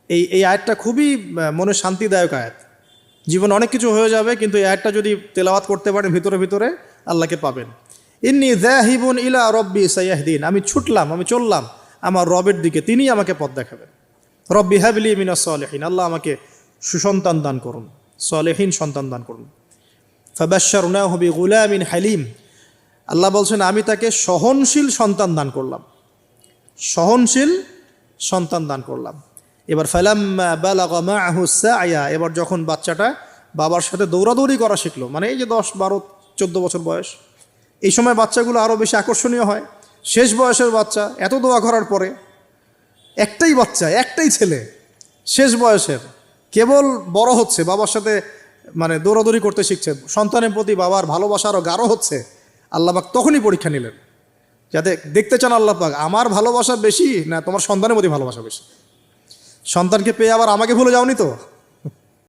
এই আয়াতটা খুবই মনে শান্তিদায়ক আয়াত। জীবনে অনেক কিছু হয়ে যাবে, কিন্তু এই আয়াতটা যদি তেলাওয়াত করতে পারেন ভিতরে ভিতরে আল্লাহকে পাবেন। ইন্নী যাহিবুন ইলা রব্বি সাইয়াহদিন, আমি ছুটলাম, আমি চললাম আমার রবের দিকে, তিনি আমাকে পথ দেখাবেন। রব্বি হাবলি মিনাস সালিহিন, আল্লাহ আমাকে সুসন্তান দান করুন, সালেহীন সন্তান দান করুন। ফাবাশশারনাহু বিগুলামিন হালিম, আল্লাহ বলছেন আমি তাকে সহনশীল সন্তান দান করলাম, সহনশীল সন্তান দান করলাম। এবার ফালাম্মা বালাগা মাআহু সা'য়া, এবার যখন বাচ্চাটা বাবার সাথে দৌড়াদৌড়ি করা শিখলো, মানে এই যে 10, 12, 14 বছর বয়স, এই সময় বাচ্চাগুলো আরও বেশি আকর্ষণীয় হয়। শেষ বয়সের বাচ্চা, এত দোয়া করার পরে একটাই বাচ্চা, একটাই ছেলে, শেষ বয়সের, কেবল বড় হচ্ছে, বাবার সাথে মানে দৌড়াদৌড়ি করতে শিখছে, সন্তানের প্রতি বাবার ভালোবাসা আরও গাঢ় হচ্ছে। আল্লাহ পাক তখনই পরীক্ষা নিলেন, যাতে দেখতে চান আল্লাহ পাক আমার ভালোবাসা বেশি না তোমার সন্তানের প্রতি ভালোবাসা বেশি। সন্তানকে পেয়ে আবার আমাকে ভুলে যাওনি তো।